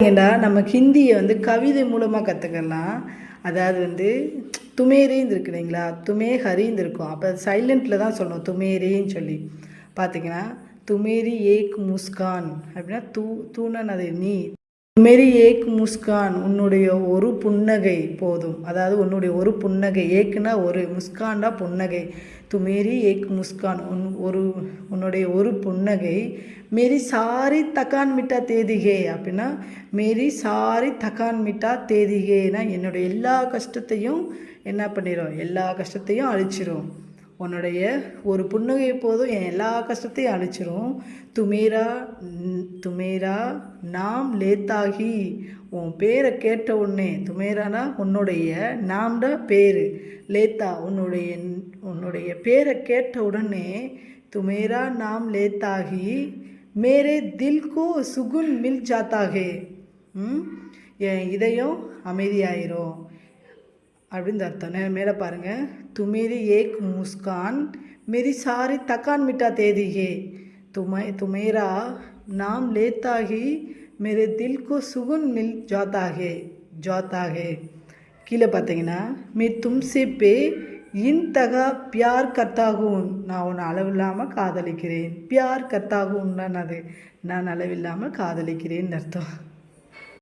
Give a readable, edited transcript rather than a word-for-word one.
ஏண்டா நம்ம ஹிந்தியை கவிதை மூலமாக கற்றுக்கலாம். அதாவது துமேரின்னு இருக்கு இல்லைங்களா, துமே ஹரின்னு இருக்கும். அப்போ சைலண்ட்டில் தான் சொல்லணும் துமேரின்னு சொல்லி. பார்த்தீங்கன்னா துமேரி ஏக் முஸ்கான் அப்படின்னா தூணன் அது நீ. துமேரி ஏக் முஸ்கான் உன்னுடைய ஒரு புன்னகை போதும். அதாவது உன்னுடைய ஒரு புன்னகை, ஏக்குனா ஒரு, முஸ்கான்டா புன்னகை. துமேரி ஏக் முஸ்கான் உன்னுடைய ஒரு புன்னகை. மேரி சாரி தக்கான் மிட்டா தேதிகே அப்படின்னா மேரி சாரி தக்கான் மிட்டா தேதிகேனா என்னுடைய எல்லா கஷ்டத்தையும் என்ன பண்ணிடும், எல்லா கஷ்டத்தையும் அழிச்சிரும். உன்னுடைய ஒரு புன்னகை போதும் என் எல்லா கஷ்டத்தையும் அழிச்சிரும். துமேரா நாம் லேத்தாகி உன் பேரை கேட்ட உடனே, துமேரானா உன்னுடைய, நாம்டா பேர், லேத்தா உன்னுடைய பேரை கேட்ட உடனே துமேரா நாம் லேத்தாகி மேரே தில்கோ சுகுன் மில் ஜாத்தாகே என் இதயம் அமைதியாயிரும் அப்படின்னு அர்த்தம். மேலே பாருங்கள், துமேரி ஏக் முஸ்கான் மேரி சாரி தக்கான் மிட்டா தேதிகே துமேரா நாம் லேத்தாகி மேரே தில்கோ சுகுன் மில் ஜாத்தாகே. கீழே பார்த்தீங்கன்னா மே தும்சே பே இன் தகா பியார் கர்த்தாகும், நான் உன்னை அளவில்லாமல் காதலிக்கிறேன். பியார் கர்த்தாகும்னா அது நான் அளவில்லாமல் காதலிக்கிறேன்னு அர்த்தம்.